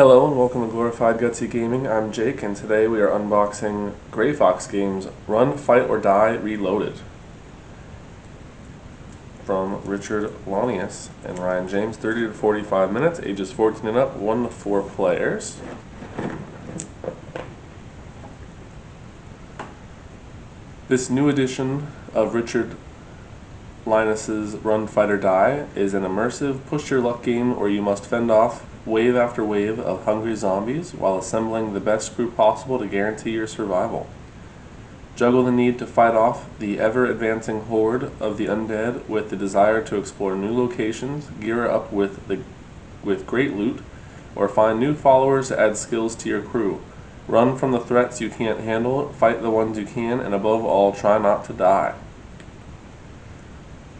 Hello and welcome to Glorified Gutsy Gaming. I'm Jake and today we are unboxing Gray Fox Games Run, Fight, or Die Reloaded from Richard Launius and Ryan James. 30 to 45 minutes, ages 14 and up, 1 to 4 players. This new edition of Richard Launius's Run, Fight, or Die is an immersive push-your-luck game where you must fend off wave after wave of hungry zombies while assembling the best crew possible to guarantee your survival. Juggle the need to fight off the ever-advancing horde of the undead with the desire to explore new locations, gear up with great loot, or find new followers to add skills to your crew. Run from the threats you can't handle, fight the ones you can, and above all, try not to die.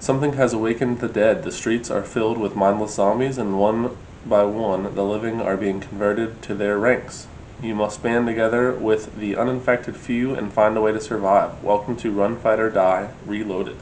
Something has awakened the dead. The streets are filled with mindless zombies, and one by one, the living are being converted to their ranks. You must band together with the uninfected few and find a way to survive. Welcome to Run, Fight, or Die Reloaded.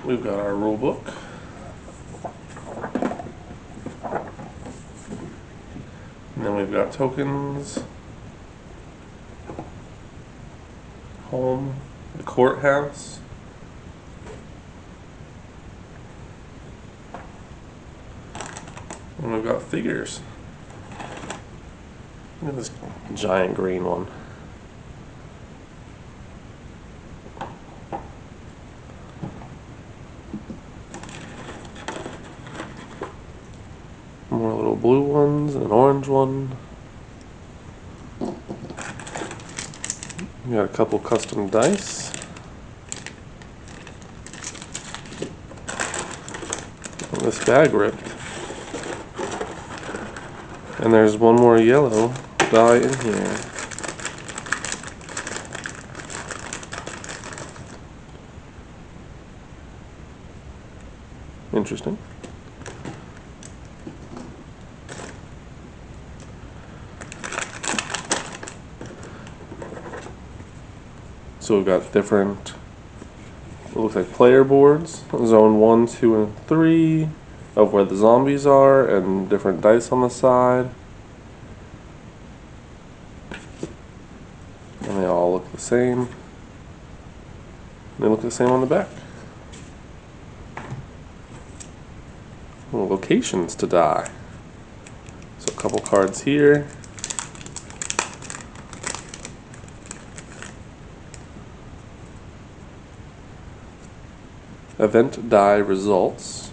We've got our rule book. And then we've got tokens. Home, the courthouse. And we've got figures. Look at this giant green one. More little blue ones and an orange one. We got a couple custom dice. And this bag ripped. And there's one more yellow die in here. Interesting. So we've got different, it looks like player boards, zone 1, 2, and 3 of where the zombies are, and different dice on the side. And they all look the same. They look the same on the back. Locations to die. So a couple cards here. Event die results.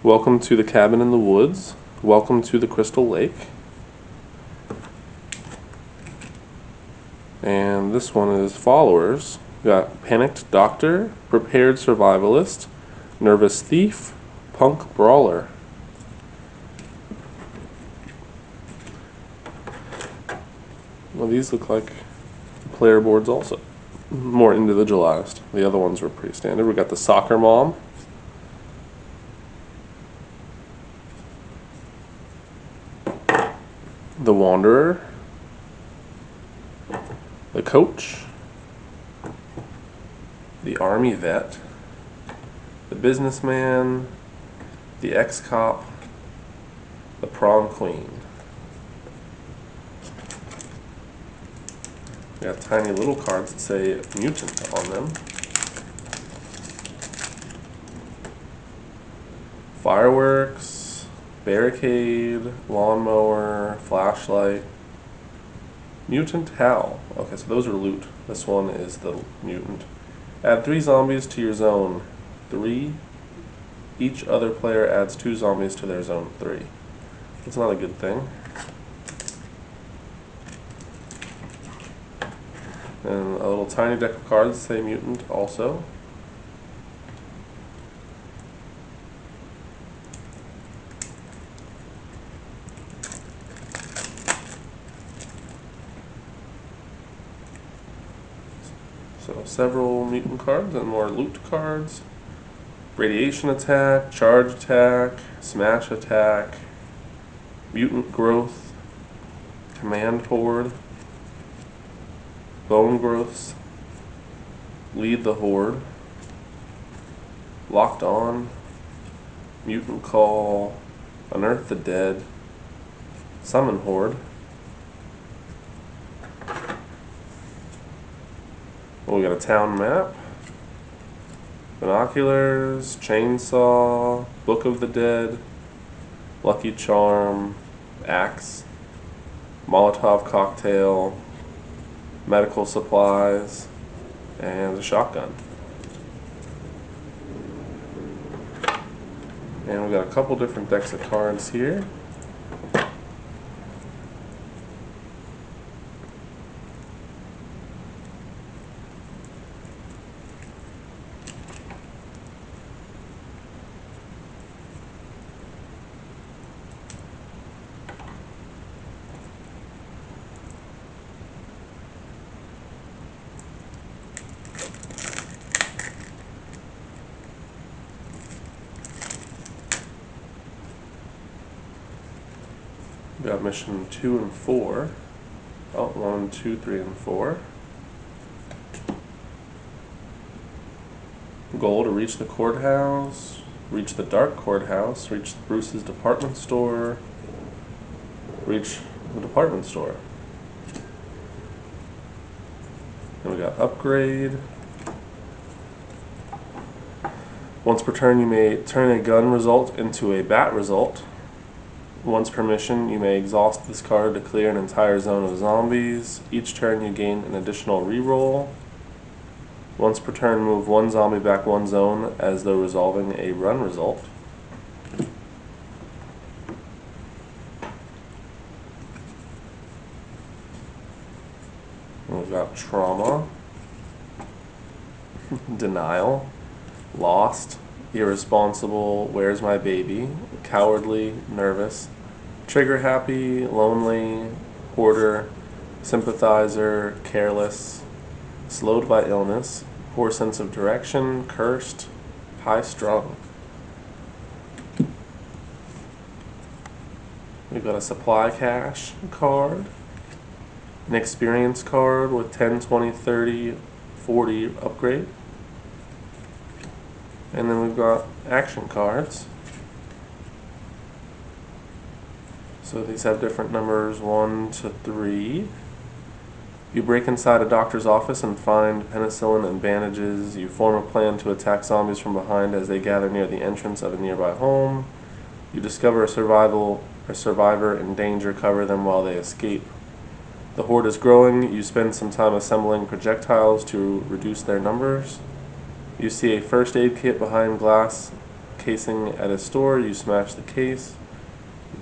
Welcome to the cabin in the woods. Welcome to the Crystal Lake. And this one is followers. We got Panicked Doctor, Prepared Survivalist, Nervous Thief, Punk Brawler. Well, these look like player boards also. More individualized. The other ones were pretty standard. We got the Soccer Mom. The Wanderer. The Coach. The Army Vet. The Businessman. The Ex-Cop. The Prom Queen. We got tiny little cards that say Mutant on them. Fireworks, Barricade, Lawnmower, Flashlight, Mutant Hal. Okay, so those are loot. This one is the Mutant. Add 3 zombies to your zone 3. Each other player adds 2 zombies to their zone 3. That's not a good thing. And a little tiny deck of cards, say mutant also. So several mutant cards and more loot cards. Radiation attack, charge attack, smash attack, mutant growth, command horde, bone growths, lead the horde, locked on, mutant call, unearth the dead, summon horde. We got a town map, binoculars, chainsaw, book of the dead, lucky charm, axe, Molotov cocktail, medical supplies, and a shotgun. And we got a couple different decks of cards here. We got mission 2 and 4. Oh, 1, 2, 3, and 4. Goal to reach the courthouse, reach the dark courthouse, reach Bruce's department store, reach the department store. Then we got upgrade. Once per turn, you may turn a gun result into a bat result. Once per mission, you may exhaust this card to clear an entire zone of zombies. Each turn, you gain an additional reroll. Once per turn, move one zombie back one zone as though resolving a run result. And we've got trauma, denial, lost, irresponsible, where's my baby, cowardly, nervous, trigger happy, lonely, hoarder, sympathizer, careless, slowed by illness, poor sense of direction, cursed, high strung. We've got a supply cache card, an experience card with 10, 20, 30, 40 upgrade. And then we've got action cards. So these have different numbers 1 to 3. You break inside a doctor's office and find penicillin and bandages. You form a plan to attack zombies from behind as they gather near the entrance of a nearby home. You discover a survivor in danger, cover them while they escape. The horde is growing. You spend some time assembling projectiles to reduce their numbers. You see a first aid kit behind glass casing at a store. You smash the case.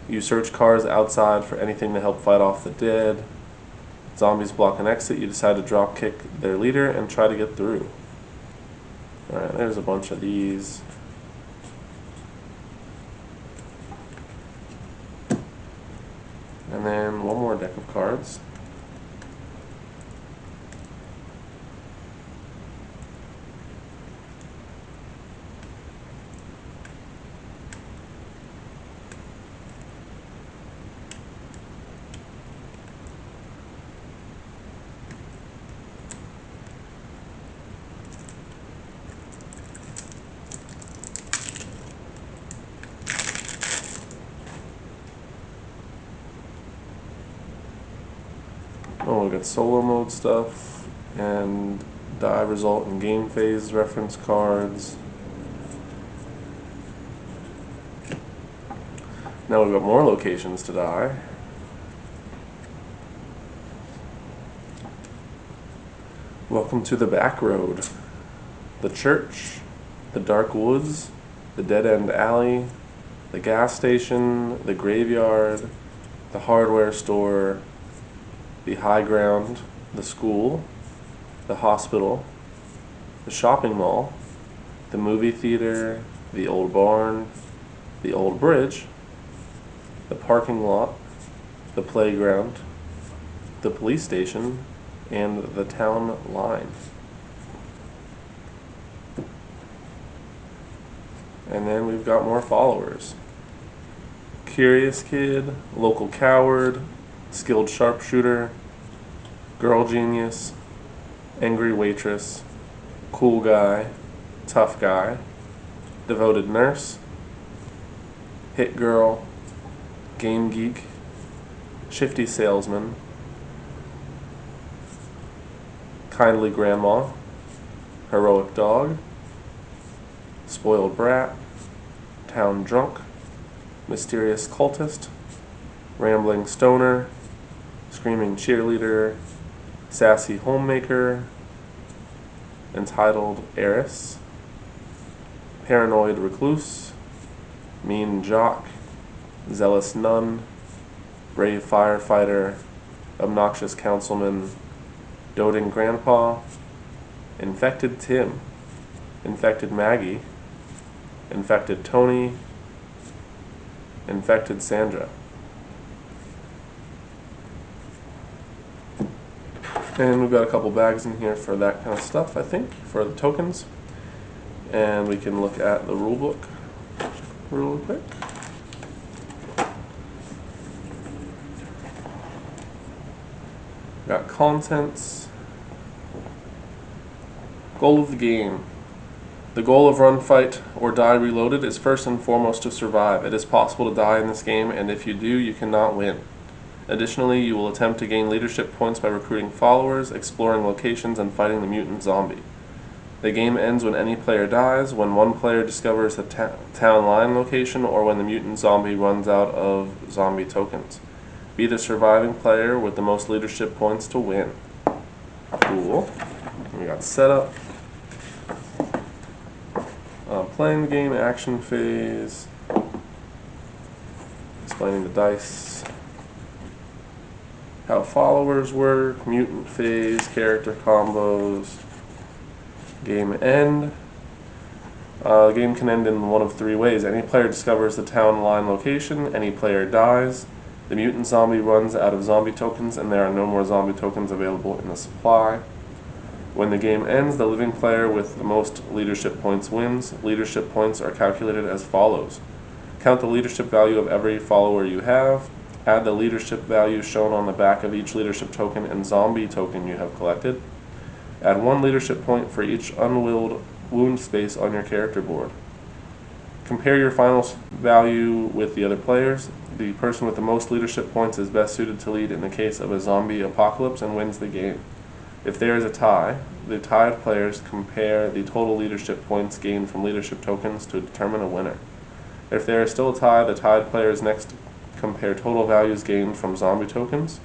You search cars outside for anything to help fight off the dead. Zombies block an exit. You decide to drop kick their leader and try to get through. Alright, there's a bunch of these. And then one more deck of cards. Oh, we got solo mode stuff and die result and game phase reference cards. Now we've got more locations to die. Welcome to the back road. The church, the dark woods, the dead end alley, the gas station, the graveyard, the hardware store, the high ground, the school, the hospital, the shopping mall, the movie theater, the old barn, the old bridge, the parking lot, the playground, the police station, and the town line. And then we've got more followers. Curious Kid, Local Coward, Skilled Sharpshooter, Girl Genius, Angry Waitress, Cool Guy, Tough Guy, Devoted Nurse, Hit Girl, Game Geek, Shifty Salesman, Kindly Grandma, Heroic Dog, Spoiled Brat, Town Drunk, Mysterious Cultist, Rambling Stoner, Screaming Cheerleader, Sassy Homemaker, Entitled Heiress, Paranoid Recluse, Mean Jock, Zealous Nun, Brave Firefighter, Obnoxious Councilman, Doting Grandpa, Infected Tim, Infected Maggie, Infected Tony, Infected Sandra. And we've got a couple bags in here for that kind of stuff, I think, for the tokens. And we can look at the rule book real quick. Got contents. Goal of the game. The goal of Run, Fight, or Die Reloaded is first and foremost to survive. It is possible to die in this game, and if you do, you cannot win. Additionally, you will attempt to gain leadership points by recruiting followers, exploring locations, and fighting the mutant zombie. The game ends when any player dies, when one player discovers the town line location, or when the mutant zombie runs out of zombie tokens. Be the surviving player with the most leadership points to win. Cool. We got setup. Playing the game, action phase, explaining the dice, how followers work, mutant phase, character combos, game end. The game can end in one of three ways. Any player discovers the town line location, any player dies, the mutant zombie runs out of zombie tokens, and there are no more zombie tokens available in the supply. When the game ends, the living player with the most leadership points wins. Leadership points are calculated as follows. Count the leadership value of every follower you have. Add the leadership value shown on the back of each leadership token and zombie token you have collected. Add 1 leadership point for each unwilled wound space on your character board. Compare your final value with the other players. The person with the most leadership points is best suited to lead in the case of a zombie apocalypse and wins the game. If there is a tie, the tied players compare the total leadership points gained from leadership tokens to determine a winner. If there is still a tie, the tied players next compare total values gained from zombie tokens,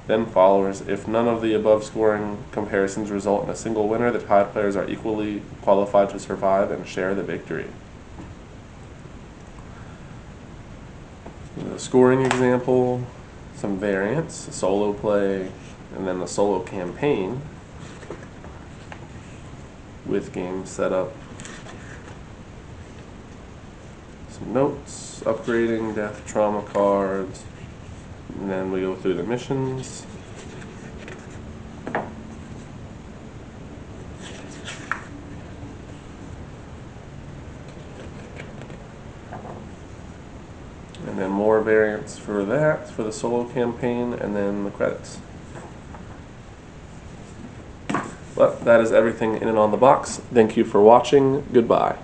then followers. If none of the above scoring comparisons result in a single winner, the tied players are equally qualified to survive and share the victory. The scoring example, some variants, solo play, and then the solo campaign with game setup, some notes, upgrading, death, trauma cards, and then we go through the missions. And then more variants for that, for the solo campaign, and then the credits. But that is everything in and on the box. Thank you for watching. Goodbye.